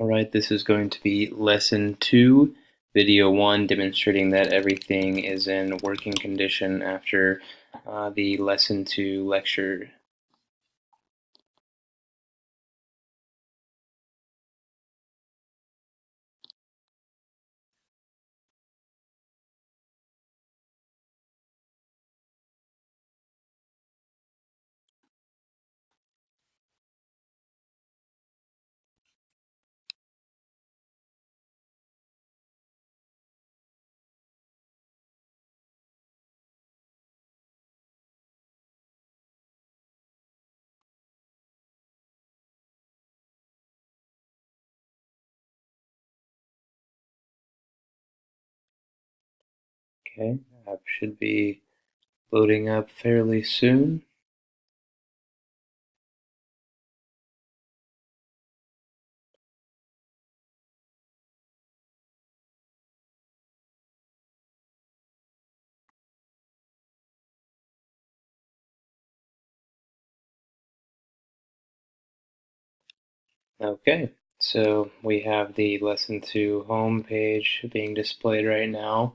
Alright, this is going to be Lesson 2, Video 1, demonstrating that everything is in working condition after the Lesson 2 lecture. Okay, app should be loading up fairly soon. Okay, so we have the Lesson 2 home page being displayed right now.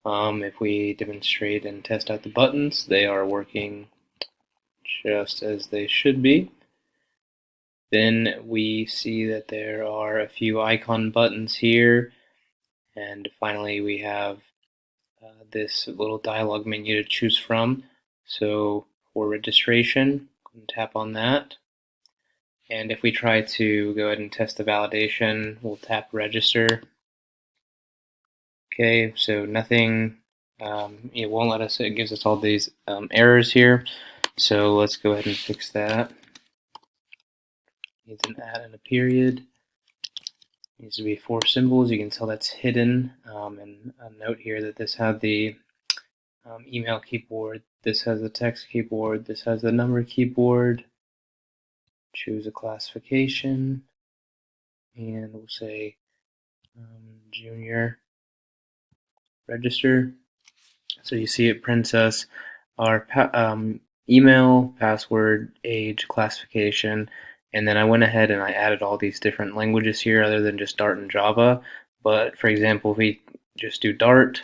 If we demonstrate and test out the buttons, they are working just as they should be. Then we see that there are a few icon buttons here, and finally we have this little dialog menu to choose from. So for registration, tap on that. And if we try to go ahead and test the validation, we'll tap register. Okay, so nothing, it won't let us, it gives us all these errors here. So let's go ahead and fix that. Needs an at and a period. Needs to be 4 symbols. You can tell that's hidden. And a note here that this had the email keyboard, this has the text keyboard, this has the number keyboard. Choose a classification, and we'll say junior register. So you see it prints us our email, password, age, classification, and then I went ahead and I added all these different languages here other than just Dart and Java. But for example, if we just do Dart,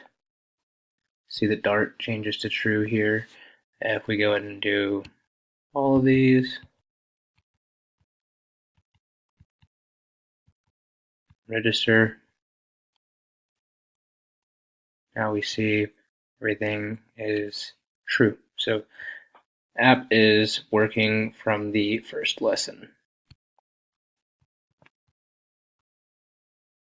see that Dart changes to true here. If we go ahead and do all of these, register, now we see everything is true. So app is working from the first lesson.